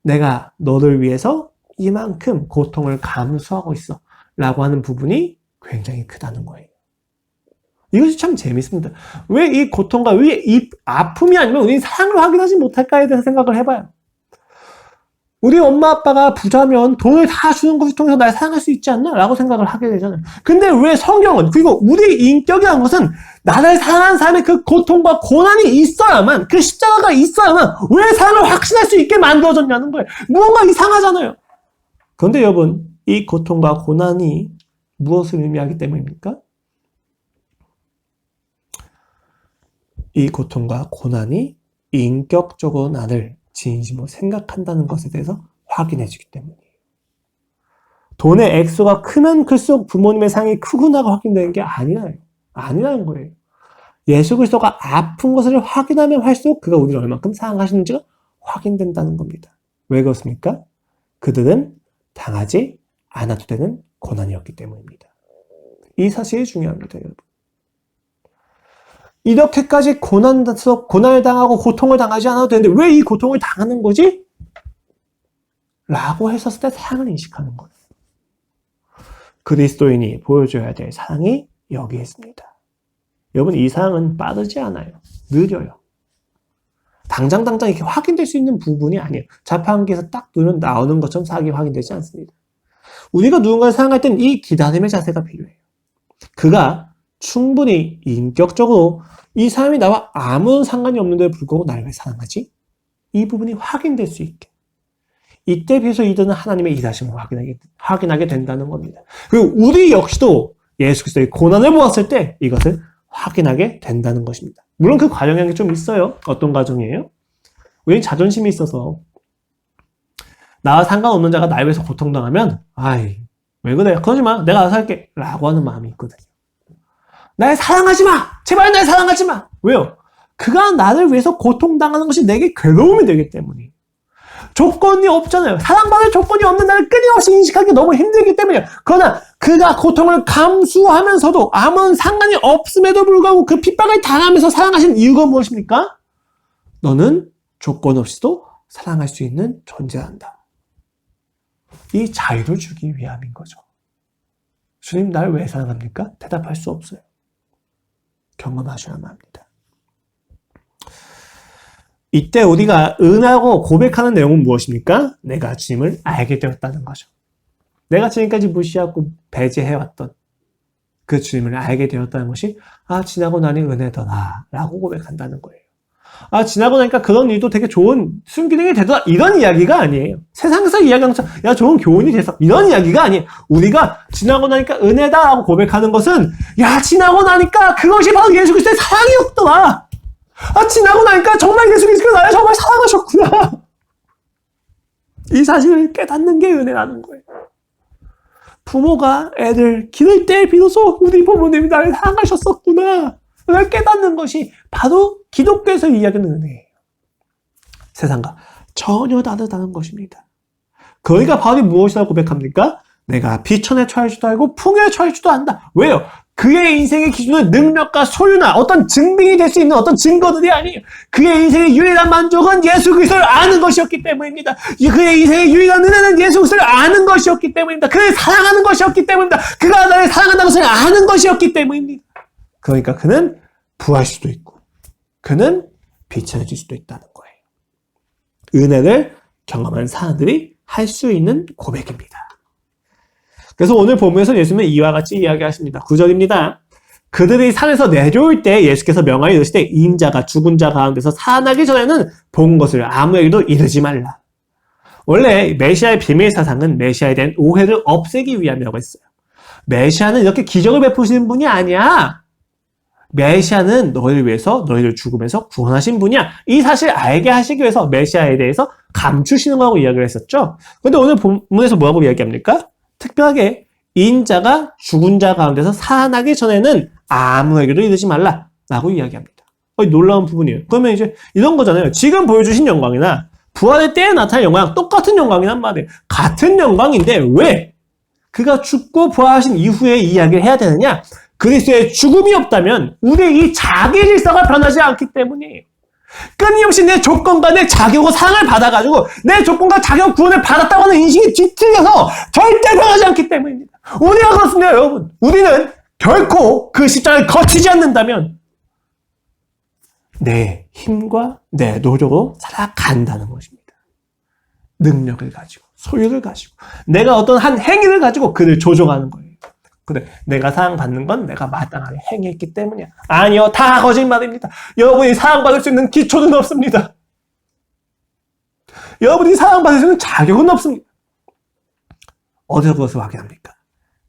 내가 너를 위해서 이만큼 고통을 감수하고 있어 라고 하는 부분이 굉장히 크다는 거예요. 이것이 참 재밌습니다. 왜 이 고통과 왜 이 아픔이 아니면 우리는 사랑을 확인하지 못할까에 대해서 생각을 해봐요. 우리 엄마 아빠가 부자면 돈을 다 주는 것을 통해서 날 사랑할 수 있지 않나? 라고 생각을 하게 되잖아요. 근데 왜 성경은, 그리고 우리 인격이라는 것은 나를 사랑하는 사람의 그 고통과 고난이 있어야만, 그 십자가가 있어야만 왜 사랑을 확신할 수 있게 만들어졌냐는 거예요. 무언가 이상하잖아요. 그런데 여러분, 이 고통과 고난이 무엇을 의미하기 때문입니까? 이 고통과 고난이 인격적으로 나를 진심으로 생각한다는 것에 대해서 확인해주기 때문이에요. 돈의 액수가 크면 클수록 부모님의 사랑이 크구나가 확인되는 게 아니라는 거예요. 예수 그리스도가 아픈 것을 확인하면 할수록 그가 우리를 얼만큼 사랑하시는지가 확인된다는 겁니다. 왜 그렇습니까? 그들은 당하지 않아도 되는 고난이었기 때문입니다. 이 사실이 중요합니다, 여러분. 이렇게까지 고난을 당하고 고통을 당하지 않아도 되는데 왜 이 고통을 당하는 거지? 라고 했었을 때 사랑을 인식하는 거예요. 그리스도인이 보여줘야 될 사랑이 여기에 있습니다. 여러분, 이 사랑은 빠르지 않아요. 느려요. 당장 이렇게 확인될 수 있는 부분이 아니에요. 자판기에서 딱 누르면 나오는 것처럼 사랑이 확인되지 않습니다. 우리가 누군가를 사랑할 땐 이 기다림의 자세가 필요해요. 그가 충분히 인격적으로 이 사람이 나와 아무런 상관이 없는데도 불구하고 나를 왜 사랑하지? 이 부분이 확인될 수 있게. 이때 비해서 이들은 하나님의 일하심을 확인하게 된다는 겁니다. 그리고 우리 역시도 예수 그리스도의 고난을 보았을 때 이것을 확인하게 된다는 것입니다. 물론 그 과정이 좀 있어요. 어떤 과정이에요? 우리는 자존심이 있어서 나와 상관없는 자가 나를 위해서 고통당하면 왜 그래? 그러지 마. 내가 알아서 할게. 라고 하는 마음이 있거든요. 날 사랑하지 마! 제발 날 사랑하지 마! 왜요? 그가 나를 위해서 고통당하는 것이 내게 괴로움이 되기 때문이에요. 조건이 없잖아요. 사랑받을 조건이 없는 나를 끊임없이 인식하기 너무 힘들기 때문이에요. 그러나 그가 고통을 감수하면서도 아무런 상관이 없음에도 불구하고 그 핍박을 당하면서 사랑하신 이유가 무엇입니까? 너는 조건 없이도 사랑할 수 있는 존재한다. 이 자유를 주기 위함인 거죠. 주님, 나를 왜 사랑합니까? 대답할 수 없어요. 경험하셔야만 합니다. 이때 우리가 은하고 고백하는 내용은 무엇입니까? 내가 주님을 알게 되었다는 거죠. 내가 지금까지 무시하고 배제해왔던 그 주님을 알게 되었다는 것이 지나고 나니 은혜더라 라고 고백한다는 거예요. 지나고 나니까 그런 일도 되게 좋은 순기능이 되더라 이런 이야기가 아니에요. 세상에서 이야기하는 것처럼 좋은 교훈이 돼서 이런 이야기가 아니에요. 우리가 지나고 나니까 은혜다 라고 고백하는 것은 지나고 나니까 그것이 바로 예수 그리스도의 사랑이었더라. 지나고 나니까 정말 예수 그리스도가 나를 정말 사랑하셨구나. 이 사실을 깨닫는 게 은혜라는 거예요. 부모가 애들 기를 때 비로소 우리 부모님이 나를 사랑하셨었구나. 그걸 깨닫는 것이 바로 기독교에서 이야기하는 은혜예요. 세상과 전혀 다르다는 것입니다. 그러니까 바울이 무엇이라고 고백합니까? 내가 비천에 처할 줄도 알고 풍요에 처할 줄도 안다. 왜요? 그의 인생의 기준은 능력과 소유나 어떤 증빙이 될 수 있는 어떤 증거들이 아니에요. 그의 인생의 유일한 만족은 예수 그리스도를 아는 것이었기 때문입니다. 그의 인생의 유일한 은혜는 예수 그리스도를 아는 것이었기 때문입니다. 그를 사랑하는 것이었기 때문입니다. 그가 나를 사랑한다는 것을 아는 것이었기 때문입니다. 그러니까 그는 부할 수도 있고 그는 비천해질 수도 있다는 거예요. 은혜를 경험한 사람들이 할 수 있는 고백입니다. 그래서 오늘 본문에서 예수님은 이와 같이 이야기하십니다. 9절입니다. 그들이 산에서 내려올 때 예수께서 명하여 이르시되 인자가 죽은 자 가운데서 살아나기 전에는 본 것을 아무에게도 이르지 말라. 원래 메시아의 비밀 사상은 메시아에 대한 오해를 없애기 위함이라고 했어요. 메시아는 이렇게 기적을 베푸시는 분이 아니야. 메시아는 너희를 위해서 너희를 죽음에서 구원하신 분이야. 이 사실을 알게 하시기 위해서 메시아에 대해서 감추시는 거라고 이야기를 했었죠. 근데 오늘 본문에서 뭐라고 이야기합니까? 특별하게 인자가 죽은 자 가운데서 살아나기 전에는 아무에게도 이르지 말라라고 이야기합니다. 놀라운 부분이에요. 그러면 이제 이런 거잖아요. 지금 보여주신 영광이나 부활의 때에 나타난 영광 똑같은 영광이란 말이에요. 같은 영광인데 왜 그가 죽고 부활하신 이후에 이야기를 해야 되느냐? 그리스도의 죽음이 없다면 우리의 이 자기 질서가 변하지 않기 때문이에요. 끊임없이 내 조건과 내 자격과 사랑을 받아가지고 내 조건과 자격 구원을 받았다고 하는 인식이 뒤틀려서 절대 변하지 않기 때문입니다. 우리가 그렇습니다, 여러분. 우리는 결코 그 십자가를 거치지 않는다면 내 힘과 내 노력으로 살아간다는 것입니다. 능력을 가지고, 소유를 가지고, 내가 어떤 한 행위를 가지고 그를 조종하는 거예요. 그래, 내가 사랑받는 건 내가 마땅하게 행했기 때문이야. 아니요, 다 거짓말입니다. 여러분이 사랑받을 수 있는 기초는 없습니다. 여러분이 사랑받을 수 있는 자격은 없습니다. 어디서 그것을 확인합니까?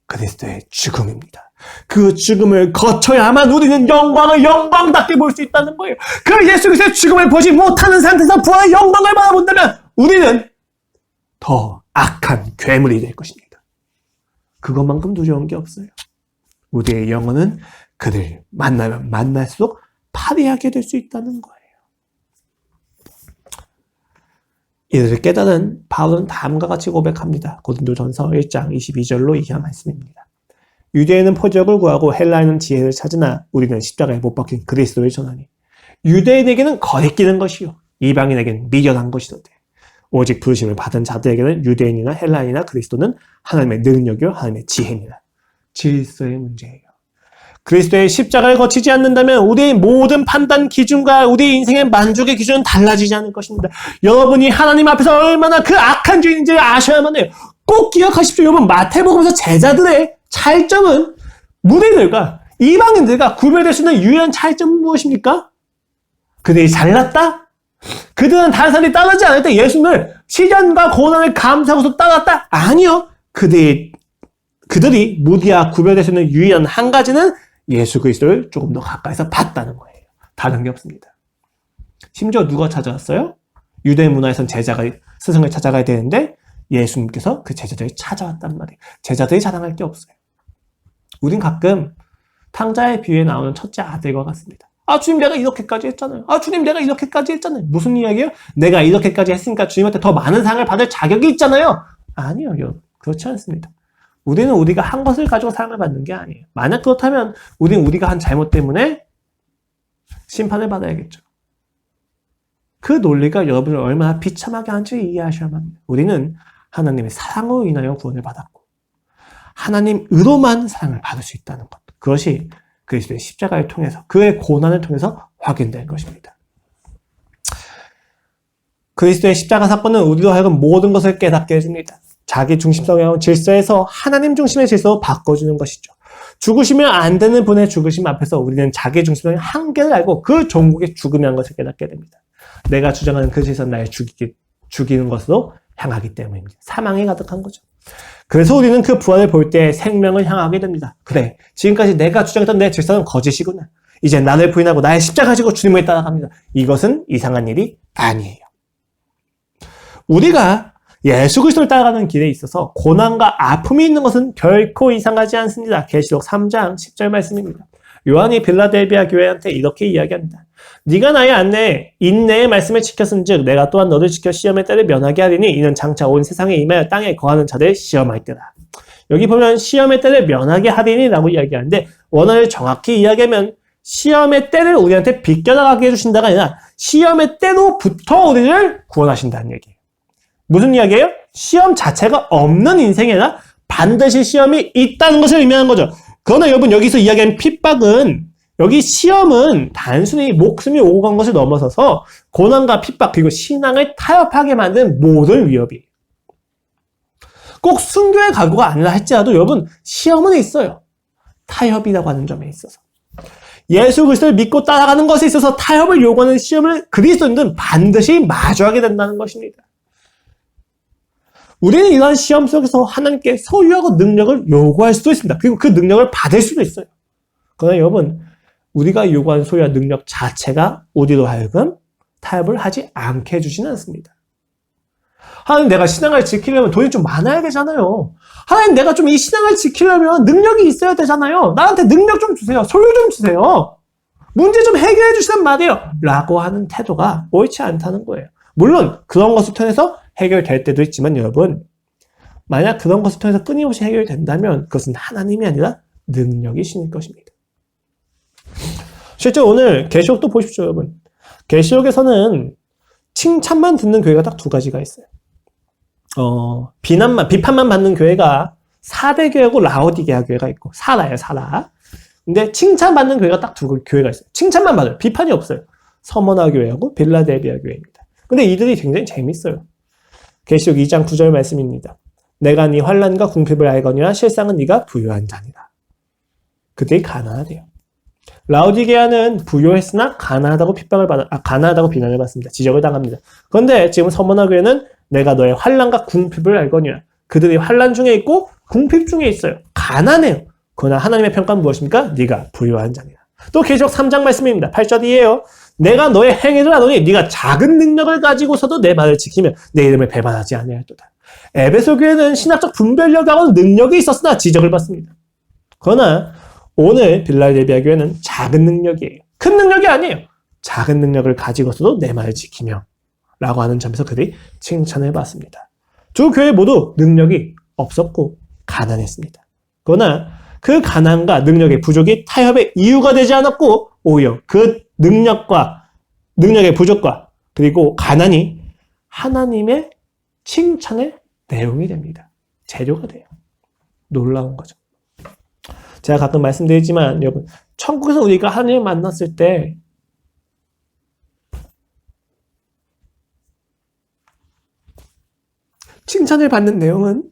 그리스도의 죽음입니다. 그 죽음을 거쳐야만 우리는 영광을 영광답게 볼 수 있다는 거예요. 그 예수 그리스도의 죽음을 보지 못하는 상태에서 부활의 영광을 바라본다면 우리는 더 악한 괴물이 될 것입니다. 그것만큼 두려운 게 없어요. 우리의 영혼은 그를 만나면 만날수록 파리하게 될 수 있다는 거예요. 이들을 깨달은 바울은 다음과 같이 고백합니다. 고린도전서 1장 22절로 이하 말씀입니다. 유대인은 포적을 구하고 헬라인은 지혜를 찾으나 우리는 십자가에 못 박힌 그리스도를 전하니 유대인에게는 거리끼는 것이요 이방인에게는 미련한 것이로되 오직 부르심을 받은 자들에게는 유대인이나 헬라인이나 그리스도는 하나님의 능력이요 하나님의 지혜입니다. 질서의 문제예요. 그리스도의 십자가를 거치지 않는다면 우리의 모든 판단 기준과 우리의 인생의 만족의 기준은 달라지지 않을 것입니다. 여러분이 하나님 앞에서 얼마나 그 악한 죄인인지 아셔야만 해요. 꼭 기억하십시오. 여러분, 마태복음에서 제자들의 차이점은 무리들과 이방인들과 구별될 수 있는 유일한 차이점은 무엇입니까? 그들이 잘났다? 그들은 다른 사람들이 따르지 않을 때 예수님을 시련과 고난을 감수하고서 따랐다? 아니요. 그들이 무리와 구별될 수 있는 유일한 한 가지는 예수 그리스도를 조금 더 가까이서 봤다는 거예요. 다른 게 없습니다. 심지어 누가 찾아왔어요? 유대 문화에선 제자가 스승을 찾아가야 되는데 예수님께서 그 제자들을 찾아왔단 말이에요. 제자들이 자랑할 게 없어요. 우린 가끔 탕자의 비유에 나오는 첫째 아들과 같습니다. 아, 주님 내가 이렇게까지 했잖아요. 아, 주님 내가 이렇게까지 했잖아요. 무슨 이야기예요? 내가 이렇게까지 했으니까 주님한테 더 많은 상을 받을 자격이 있잖아요. 아니요, 여러분. 그렇지 않습니다. 우리는 우리가 한 것을 가지고 상을 받는 게 아니에요. 만약 그렇다면 우리는 우리가 한 잘못 때문에 심판을 받아야겠죠. 그 논리가 여러분을 얼마나 비참하게 하는지 이해하셔야만 합니다. 우리는 하나님의 사랑으로 인하여 구원을 받았고 하나님으로만 사랑을 받을 수 있다는 것. 그것이 그리스도의 십자가를 통해서 그의 고난을 통해서 확인된 것입니다. 그리스도의 십자가 사건은 우리로 하여금 모든 것을 깨닫게 해줍니다. 자기 중심성의 질서에서 하나님 중심의 질서로 바꿔주는 것이죠. 죽으시면 안 되는 분의 죽으심 앞에서 우리는 자기 중심성의 한계를 알고 그 종국의 죽음이라는 것을 깨닫게 됩니다. 내가 주장하는 그 질서는 나를 죽이는 것으로 향하기 때문입니다. 사망이 가득한 거죠. 그래서 우리는 그 부활을 볼 때 생명을 향하게 됩니다. 그래, 지금까지 내가 주장했던 내 질서는 거짓이구나. 이제 나를 부인하고 나의 십자가 가지고 주님을 따라갑니다. 이것은 이상한 일이 아니에요. 우리가 예수 그리스도를 따라가는 길에 있어서 고난과 아픔이 있는 것은 결코 이상하지 않습니다. 계시록 3장 10절 말씀입니다. 요한이 빌라델비아 교회한테 이렇게 이야기합니다. 네가 나의 인내의 말씀을 지켰은즉 내가 또한 너를 지켜 시험의 때를 면하게 하리니 이는 장차 온 세상에 임하여 땅에 거하는 자들을 시험할 때다. 여기 보면 시험의 때를 면하게 하리니 라고 이야기하는데 원어를 정확히 이야기하면 시험의 때를 우리한테 비껴나가게 해주신다가 아니라 시험의 때로부터 우리를 구원하신다는 얘기예요. 무슨 이야기예요? 시험 자체가 없는 인생이 아니라 반드시 시험이 있다는 것을 의미하는 거죠. 그러나 여러분 여기서 이야기하는 핍박은 여기 시험은 단순히 목숨이 오고 간 것을 넘어서서 고난과 핍박 그리고 신앙을 타협하게 만든 모든 위협이에요. 꼭 순교의 각오가 아니라 할지라도 여러분 시험은 있어요. 타협이라고 하는 점에 있어서. 예수 그리스도를 믿고 따라가는 것에 있어서 타협을 요구하는 시험을 그리스도인들은 반드시 마주하게 된다는 것입니다. 우리는 이러한 시험 속에서 하나님께 소유하고 능력을 요구할 수도 있습니다. 그리고 그 능력을 받을 수도 있어요. 그러나 여러분, 우리가 요구한 소유와 능력 자체가 우리로 하여금 타협을 하지 않게 해주지는 않습니다. 하나님, 내가 신앙을 지키려면 돈이 좀 많아야 되잖아요. 하나님, 내가 좀 이 신앙을 지키려면 능력이 있어야 되잖아요. 나한테 능력 좀 주세요. 소유 좀 주세요. 문제 좀 해결해 주시란 말이에요. 라고 하는 태도가 옳지 않다는 거예요. 물론 그런 것을 통해서 해결될 때도 있지만 여러분, 만약 그런 것을 통해서 끊임없이 해결된다면 그것은 하나님이 아니라 능력이신 것입니다. 실제 오늘 계시록도 보십시오, 여러분. 계시록에서는 칭찬만 듣는 교회가 딱 두 가지가 있어요. 비판만 받는 교회가 사대 교회고 라오디게아 교회가 있고, 사라예요, 사라. 근데 칭찬받는 교회가 딱 두 교회가 있어요. 칭찬만 받아요. 비판이 없어요. 서머나 교회하고 빌라델비아 교회입니다. 근데 이들이 굉장히 재밌어요. 계시록 2장 9절 말씀입니다. 내가 네 환난과 궁핍을 알거니와 실상은 네가 부유한 자니라. 그들이 가난하대요. 라오디게아는 부유했으나 가난하다고 가난하다고 비난을 받습니다. 지적을 당합니다. 그런데 지금 서머나 교회는 내가 너의 환난과 궁핍을 알거니와 그들이 환난 중에 있고 궁핍 중에 있어요. 가난해요. 그러나 하나님의 평가는 무엇입니까? 네가 부유한 자니라. 또 계시록 3장 말씀입니다. 8절이에요. 내가 너의 행위를 아노니 네가 작은 능력을 가지고서도 내 말을 지키면 내 이름을 배반하지 아니할도다. 에베소 교회는 신학적 분별력하고 능력이 있었으나 지적을 받습니다. 그러나 오늘 빌라델비아 교회는 작은 능력이에요. 큰 능력이 아니에요. 작은 능력을 가지고서도 내 말을 지키며 라고 하는 점에서 그들이 칭찬을 받습니다. 두 교회 모두 능력이 없었고 가난했습니다. 그러나 그 가난과 능력의 부족이 타협의 이유가 되지 않았고 오히려 그 능력의 부족과 그리고 가난이 하나님의 칭찬의 내용이 됩니다. 재료가 돼요. 놀라운 거죠. 제가 가끔 말씀드리지만 여러분, 천국에서 우리가 하나님을 만났을 때 칭찬을 받는 내용은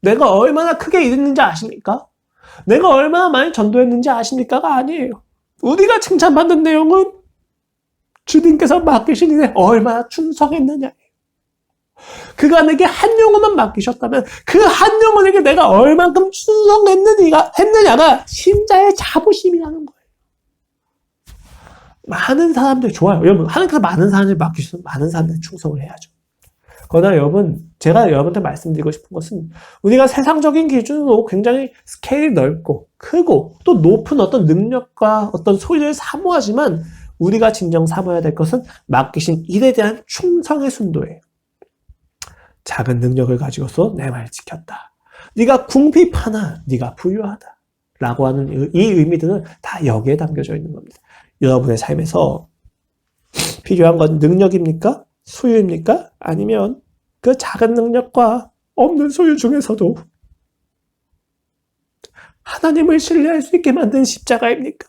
내가 얼마나 크게 일했는지 아십니까? 내가 얼마나 많이 전도했는지 아십니까가 아니에요. 우리가 칭찬받는 내용은 주님께서 맡기신 일에 얼마나 충성했느냐. 그가 내게 한 영혼만 맡기셨다면 그 한 영혼에게 내가 얼만큼 충성했느냐가 신자의 자부심이라는 거예요. 많은 사람들 좋아요. 여러분, 하나님께서 많은 사람을 맡기셔서 많은 사람들이 충성을 해야죠. 그러나 여러분, 제가 여러분한테 말씀드리고 싶은 것은 우리가 세상적인 기준으로 굉장히 스케일이 넓고 크고 또 높은 어떤 능력과 어떤 소유를 사모하지만 우리가 진정 사모해야 될 것은 맡기신 일에 대한 충성의 순도예요. 작은 능력을 가지고서 내 말을 지켰다. 네가 궁핍하나 네가 부유하다. 라고 하는 이 의미들은 다 여기에 담겨져 있는 겁니다. 여러분의 삶에서 필요한 건 능력입니까? 소유입니까? 아니면 그 작은 능력과 없는 소유 중에서도 하나님을 신뢰할 수 있게 만든 십자가입니까?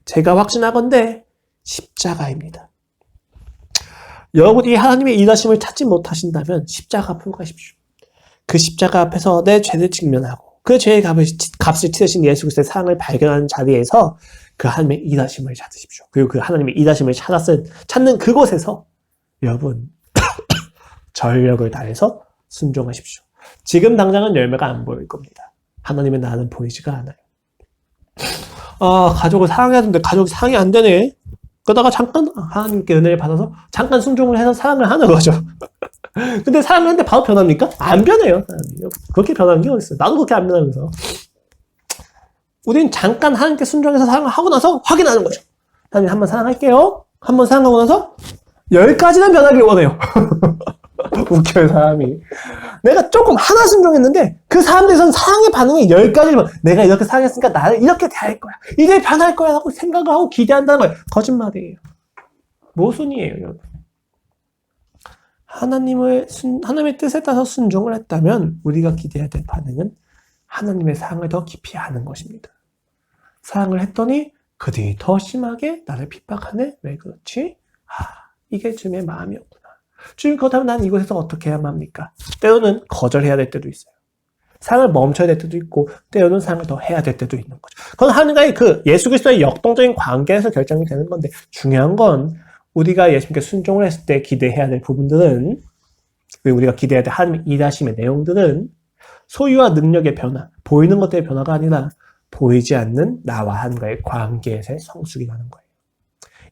제가 확신하건대 십자가입니다. 여러분이 하나님의 일하심을 찾지 못하신다면 십자가 앞으로 가십시오. 그 십자가 앞에서 내 죄를 직면하고 그 죄의 값을 치르신 예수 그리스도의 사랑을 발견하는 자리에서 그 하나님의 일하심을 찾으십시오. 그리고 그 하나님의 일하심을 찾는 그곳에서 여러분 전력을 다해서 순종하십시오. 지금 당장은 열매가 안 보일 겁니다. 하나님의 나는 보이지가 않아요. 가족을 사랑해야 되는데 가족이 사랑이 안 되네. 그러다가 잠깐 하나님께 은혜를 받아서 잠깐 순종을 해서 사랑을 하는 거죠. 근데 사랑을 했는데 바로 변합니까? 안 변해요. 그렇게 변하는 게 어딨어요. 나도 그렇게 안 변하면서. 우린 잠깐 하나님께 순종해서 사랑을 하고 나서 확인하는 거죠. 하나님 한번 사랑할게요. 한번 사랑하고 나서 10가지는 변하길 원해요. 웃겨요, 사람이. 내가 조금 하나 순종했는데 그 사람들에서는 사랑의 반응이 10가지를 내가 이렇게 사랑했으니까 나를 이렇게 대할 거야. 이제 변할 거야 라고 생각을 하고 기대한다는 거예요. 거짓말이에요. 모순이에요, 여러분. 하나님의 뜻에 따라서 순종을 했다면 우리가 기대해야 될 반응은 하나님의 사랑을 더 깊이 아는 것입니다. 사랑을 했더니 그들이 더 심하게 나를 핍박하네? 왜 그렇지? 이게 주님의 마음이었구나. 주님, 그렇다면 난 이곳에서 어떻게 해야만 합니까? 때로는 거절해야 될 때도 있어요. 사랑을 멈춰야 될 때도 있고 때로는 사랑을 더 해야 될 때도 있는 거죠. 그건 하나님과의 그 예수 그리스도의 역동적인 관계에서 결정이 되는 건데 중요한 건 우리가 예수님께 순종을 했을 때 기대해야 될 부분들은 그리고 우리가 기대해야 될 하나님의 일하심의 내용들은 소유와 능력의 변화, 보이는 것들의 변화가 아니라 보이지 않는 나와 하나님과의 관계에서의 성숙이라는 거예요.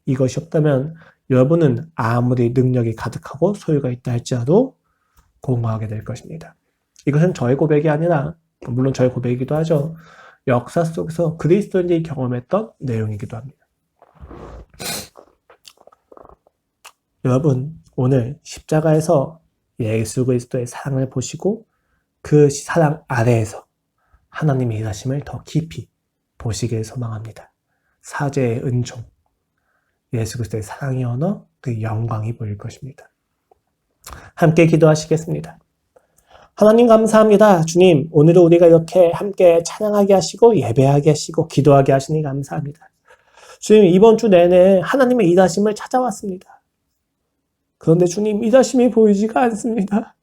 이것이 없다면 여러분은 아무리 능력이 가득하고 소유가 있다 할지라도 공허하게 될 것입니다. 이것은 저의 고백이 아니라, 물론 저의 고백이기도 하죠. 역사 속에서 그리스도인들이 경험했던 내용이기도 합니다. 여러분, 오늘 십자가에서 예수 그리스도의 사랑을 보시고 그 사랑 아래에서 하나님의 일하심을 더 깊이 보시길 소망합니다. 사죄의 은총, 예수 그리스도의 사랑의 언어, 그 영광이 보일 것입니다. 함께 기도하시겠습니다. 하나님 감사합니다. 주님, 오늘도 우리가 이렇게 함께 찬양하게 하시고 예배하게 하시고 기도하게 하시니 감사합니다. 주님, 이번 주 내내 하나님의 일하심을 찾아왔습니다. 그런데 주님, 일하심이 보이지가 않습니다.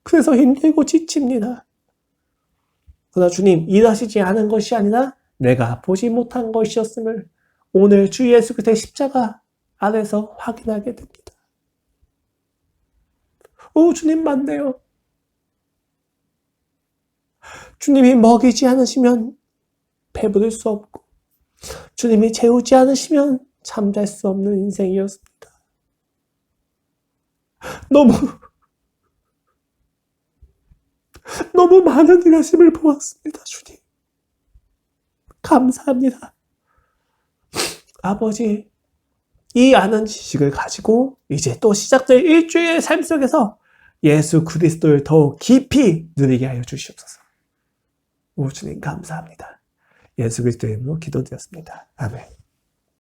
그래서 힘들고 지칩니다. 그러나 주님, 일하시지 않은 것이 아니라 내가 보지 못한 것이었음을 오늘 주 예수 그리스도의 십자가 안에서 확인하게 됩니다. 오, 주님 맞네요. 주님이 먹이지 않으시면 배부를 수 없고 주님이 재우지 않으시면 잠잘 수 없는 인생이었습니다. 너무 많은 일하심을 보았습니다. 주님 감사합니다. 아버지, 이 아는 지식을 가지고 이제 또 시작될 일주일의 삶 속에서 예수 그리스도를 더욱 깊이 누리게 하여 주시옵소서. 오 주님 감사합니다. 예수 그리스도의 이름으로 기도드렸습니다. 아멘.